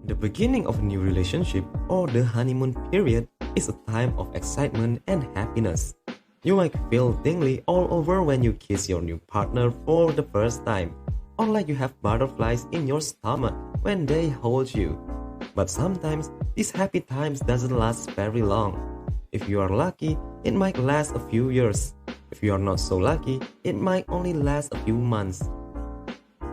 The beginning of a new relationship or the honeymoon period is a time of excitement and happiness. You might feel tingly all over when you kiss your new partner for the first time, or like you have butterflies in your stomach when they hold you. But sometimes these happy times doesn't last very long. If you are lucky, it might last a few years. If you are not so lucky, it might only last a few months.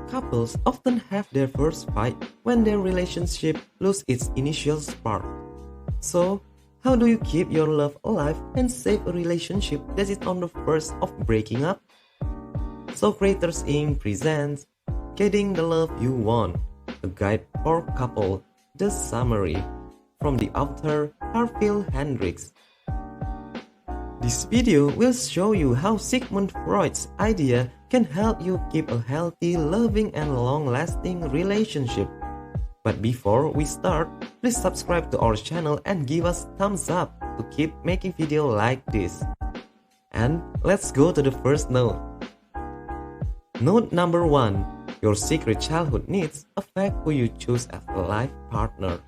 Couples often have their first fight when their relationship loses its initial spark. So, how do you keep your love alive and save a relationship that is on the verge of breaking up? Socraters Inc. presents Getting the Love You Want, a guide for couple. The summary from the author Harville Hendrix. This video will show you how Sigmund Freud's idea can help you keep a healthy, loving, and long-lasting relationship. But before we start, please subscribe to our channel and give us thumbs up to keep making videos like this. And let's go to the first note. Note number 1. Your secret childhood needs affect who you choose as a life partner.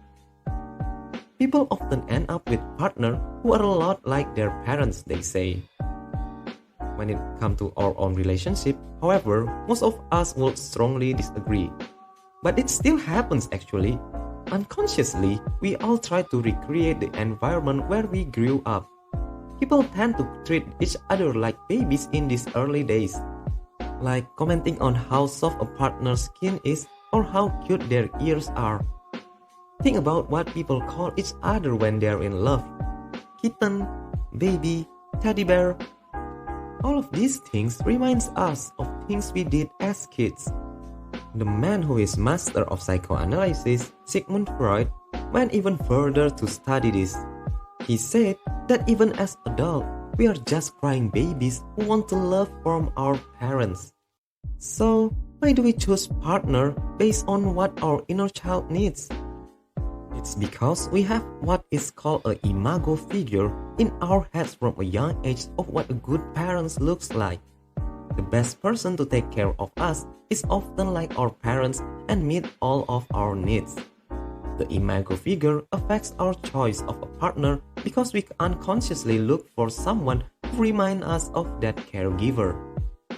People often end up with partners who are a lot like their parents, they say. When it comes to our own relationship, however, most of us would strongly disagree. But it still happens actually. Unconsciously, we all try to recreate the environment where we grew up. People tend to treat each other like babies in these early days, like commenting on how soft a partner's skin is or how cute their ears are. Think about what people call each other when they're in love. Kitten, baby, teddy bear. All of these things reminds us of things we did as kids. The man who is master of psychoanalysis, Sigmund Freud, went even further to study this. He said that even as adults, we are just crying babies who want to love from our parents. So, why do we choose partner based on what our inner child needs? It's because we have what is called an imago figure in our heads from a young age of what a good parent looks like. The best person to take care of us is often like our parents and meet all of our needs. The imago figure affects our choice of a partner because we unconsciously look for someone who reminds us of that caregiver.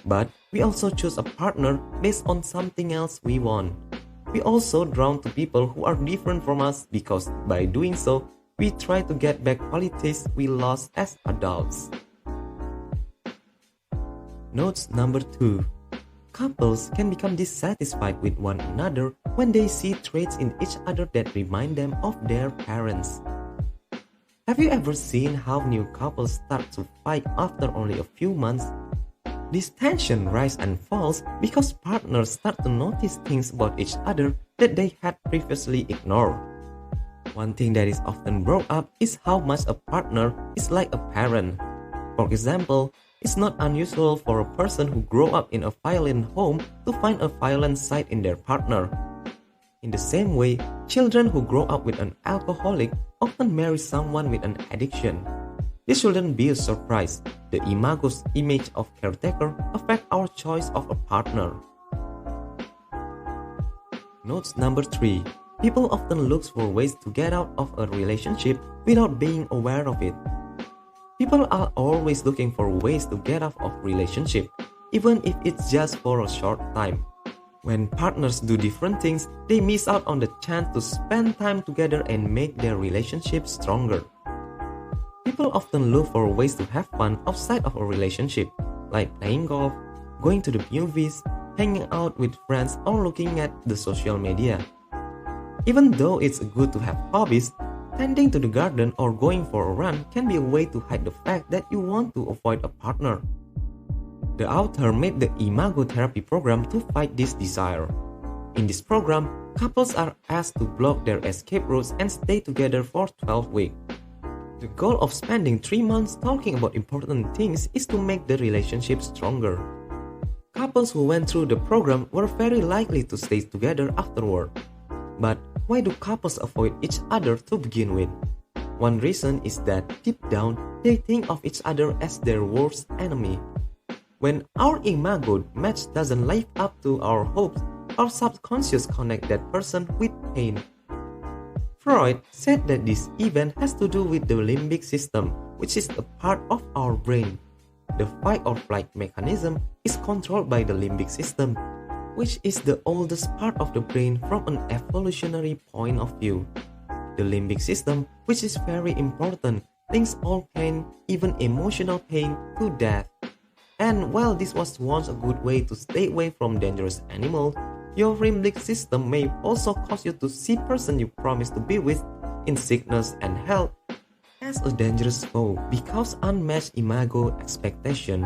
But we also choose a partner based on something else we want. We also drawn to people who are different from us because by doing so, we try to get back qualities we lost as adults. Notes number 2. Couples can become dissatisfied with one another when they see traits in each other that remind them of their parents. Have you ever seen how new couples start to fight after only a few months? This tension rises and falls because partners start to notice things about each other that they had previously ignored. One thing that is often brought up is how much a partner is like a parent. For example, it's not unusual for a person who grew up in a violent home to find a violent side in their partner. In the same way, children who grow up with an alcoholic often marry someone with an addiction. This shouldn't be a surprise. The imago's image of caretaker affects our choice of a partner. Notes number 3. People often look for ways to get out of a relationship without being aware of it. People are always looking for ways to get out of relationship, even if it's just for a short time. When partners do different things, they miss out on the chance to spend time together and make their relationship stronger. People often look for ways to have fun outside of a relationship, like playing golf, going to the movies, hanging out with friends, or looking at the social media. Even though it's good to have hobbies, tending to the garden or going for a run can be a way to hide the fact that you want to avoid a partner. The author made the Imago Therapy program to fight this desire. In this program, couples are asked to block their escape routes and stay together for 12 weeks. The goal of spending 3 months talking about important things is to make the relationship stronger. Couples who went through the program were very likely to stay together afterward. But why do couples avoid each other to begin with? One reason is that deep down, they think of each other as their worst enemy. When our imago match doesn't live up to our hopes, our subconscious connect that person with pain. Freud said that this event has to do with the limbic system, which is a part of our brain. The fight or flight mechanism is controlled by the limbic system, which is the oldest part of the brain from an evolutionary point of view. The limbic system, which is very important, links all pain, even emotional pain, to death. And while this was once a good way to stay away from dangerous animals, your limbic system may also cause you to see person you promised to be with in sickness and health as a dangerous foe because unmatched imago expectation.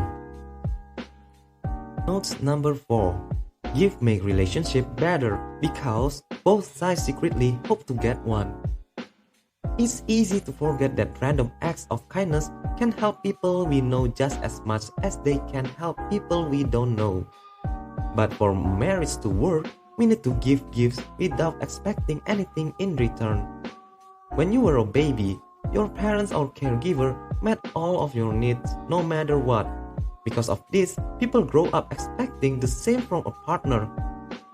Notes number 4. Give make relationship better because both sides secretly hope to get one. It's easy to forget that random acts of kindness can help people we know just as much as they can help people we don't know. But for marriage to work, we need to give gifts without expecting anything in return. When you were a baby, your parents or caregiver met all of your needs no matter what. Because of this, people grow up expecting the same from a partner.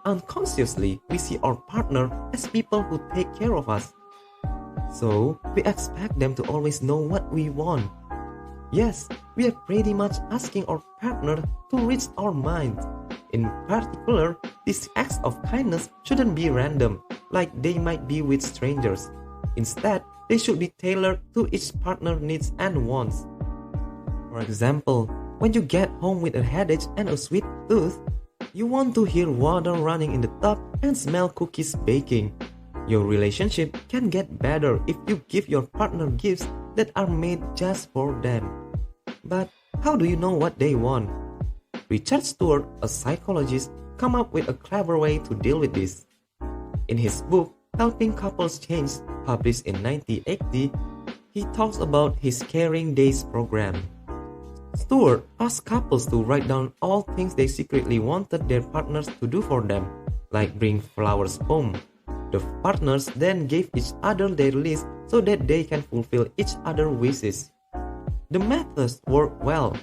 Unconsciously, we see our partner as people who take care of us. So, we expect them to always know what we want. Yes, we are pretty much asking our partner to read our minds. In particular, these acts of kindness shouldn't be random, like they might be with strangers. Instead, they should be tailored to each partner's needs and wants. For example, when you get home with a headache and a sweet tooth, you want to hear water running in the tub and smell cookies baking. Your relationship can get better if you give your partner gifts that are made just for them. But how do you know what they want? Richard Stewart, a psychologist, came up with a clever way to deal with this. In his book, Helping Couples Change, published in 1980, he talks about his Caring Days program. Stewart asked couples to write down all things they secretly wanted their partners to do for them, like bring flowers home. The partners then gave each other their list so that they can fulfill each other's wishes. The methods worked well.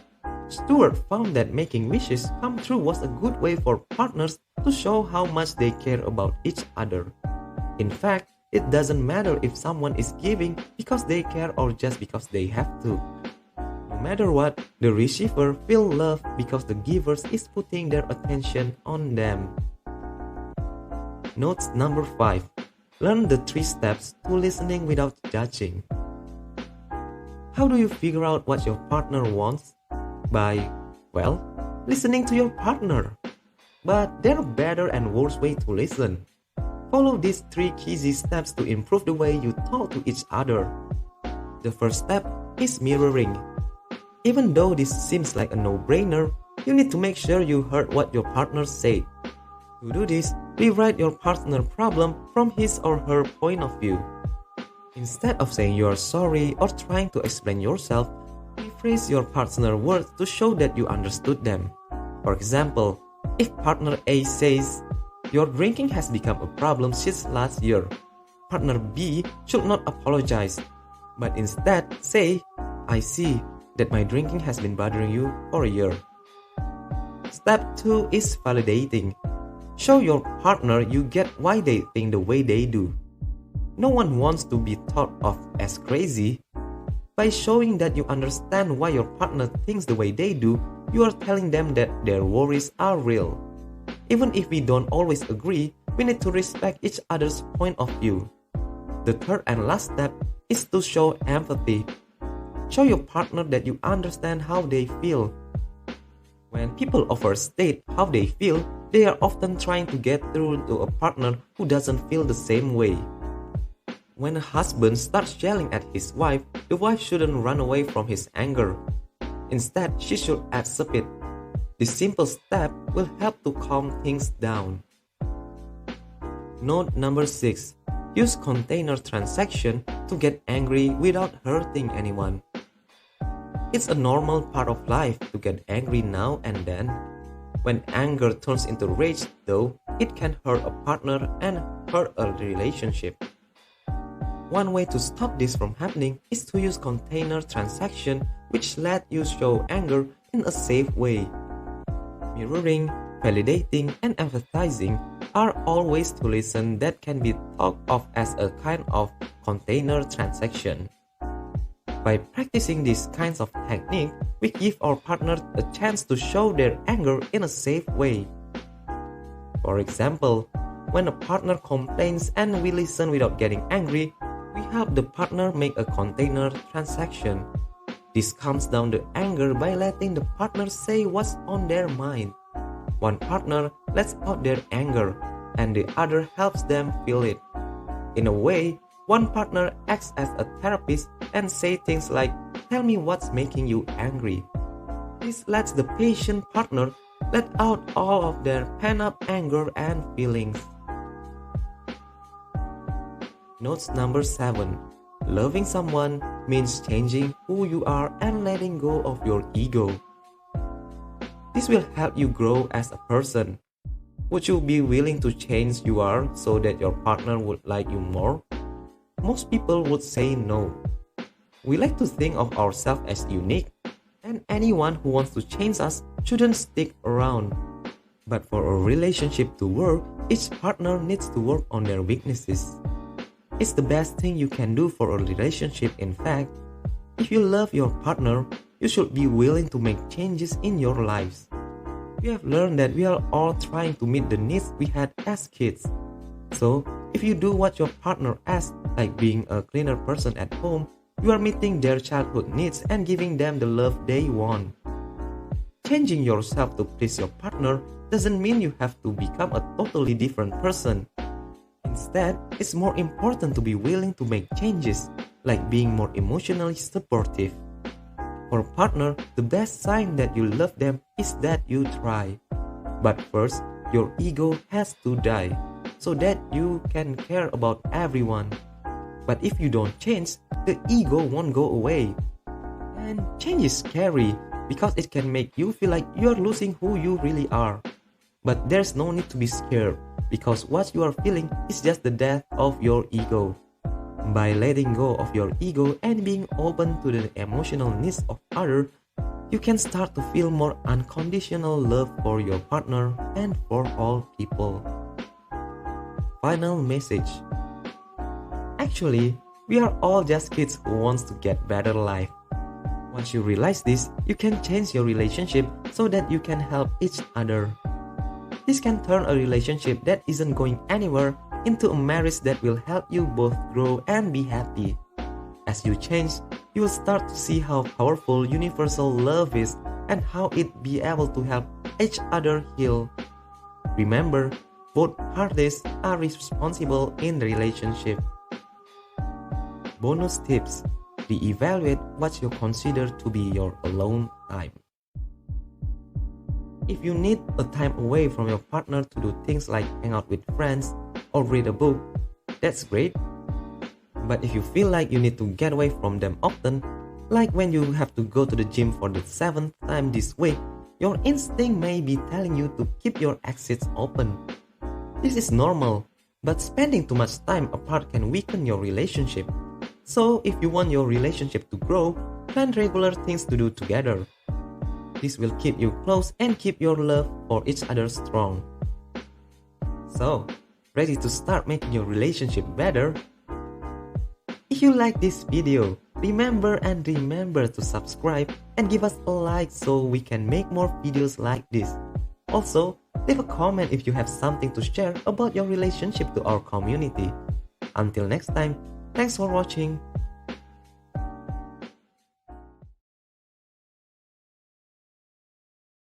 Stewart found that making wishes come true was a good way for partners to show how much they care about each other. In fact, it doesn't matter if someone is giving because they care or just because they have to. No matter what, the receiver feels loved because the giver is putting their attention on them. Notes number 5. Learn the 3 steps to listening without judging. How do you figure out what your partner wants? By, listening to your partner. But there are better and worse ways to listen. Follow these 3 easy steps to improve the way you talk to each other. The first step is mirroring. Even though this seems like a no-brainer, you need to make sure you heard what your partner said. To do this, rewrite your partner's problem from his or her point of view. Instead of saying you are sorry or trying to explain yourself, rephrase your partner's words to show that you understood them. For example, if partner A says, "Your drinking has become a problem since last year," partner B should not apologize, but instead say, "I see that my drinking has been bothering you for a year." Step 2 is validating. Show your partner you get why they think the way they do. No one wants to be thought of as crazy. By showing that you understand why your partner thinks the way they do, you are telling them that their worries are real. Even if we don't always agree, we need to respect each other's point of view. The third and last step is to show empathy. Show your partner that you understand how they feel. When people overstate how they feel, they are often trying to get through to a partner who doesn't feel the same way. When a husband starts yelling at his wife, the wife shouldn't run away from his anger. Instead, she should accept it. This simple step will help to calm things down. Note number 6. Use container transaction to get angry without hurting anyone. It's a normal part of life to get angry now and then. When anger turns into rage, though, it can hurt a partner and hurt a relationship. One way to stop this from happening is to use container transaction, which let you show anger in a safe way. Mirroring, validating, and empathizing are always to listen that can be thought of as a kind of container transaction. By practicing these kinds of technique, we give our partners a chance to show their anger in a safe way. For example, when a partner complains and we listen without getting angry, we help the partner make a container transaction. This calms down the anger by letting the partner say what's on their mind. One partner lets out their anger, and the other helps them feel it. In a way, one partner acts as a therapist and say things like, "Tell me what's making you angry." This lets the patient partner let out all of their pent-up anger and feelings. Notes number 7. Loving someone means changing who you are and letting go of your ego. This will help you grow as a person. Would you be willing to change you are so that your partner would like you more? Most people would say no. We like to think of ourselves as unique, and anyone who wants to change us shouldn't stick around. But for a relationship to work, each partner needs to work on their weaknesses. It's the best thing you can do for a relationship. In fact, if you love your partner, you should be willing to make changes in your lives. We have learned that we are all trying to meet the needs we had as kids. So, if you do what your partner asks, like being a cleaner person at home, you are meeting their childhood needs and giving them the love they want. Changing yourself to please your partner doesn't mean you have to become a totally different person. Instead, it's more important to be willing to make changes, like being more emotionally supportive. For a partner, the best sign that you love them is that you try. But first, your ego has to die, so that you can care about everyone. But if you don't change, the ego won't go away. And change is scary, because it can make you feel like you're losing who you really are. But there's no need to be scared, because what you are feeling is just the death of your ego. By letting go of your ego and being open to the emotional needs of others, you can start to feel more unconditional love for your partner and for all people. Final message. Actually, we are all just kids who wants to get better life. Once you realize this, you can change your relationship so that you can help each other. This can turn a relationship that isn't going anywhere into a marriage that will help you both grow and be happy. As you change, you will start to see how powerful universal love is and how it be able to help each other heal. Remember, both parties are responsible in the relationship. Bonus tips. Re-evaluate what you consider to be your alone time. If you need a time away from your partner to do things like hang out with friends or read a book, that's great. But if you feel like you need to get away from them often, like when you have to go to the gym for the 7th time this week, your instinct may be telling you to keep your exits open. This is normal, but spending too much time apart can weaken your relationship. So if you want your relationship to grow, plan regular things to do together. This will keep you close and keep your love for each other strong. So, ready to start making your relationship better? If you like this video, remember to subscribe and give us a like so we can make more videos like this. Also, leave a comment if you have something to share about your relationship to our community. Until next time, thanks for watching.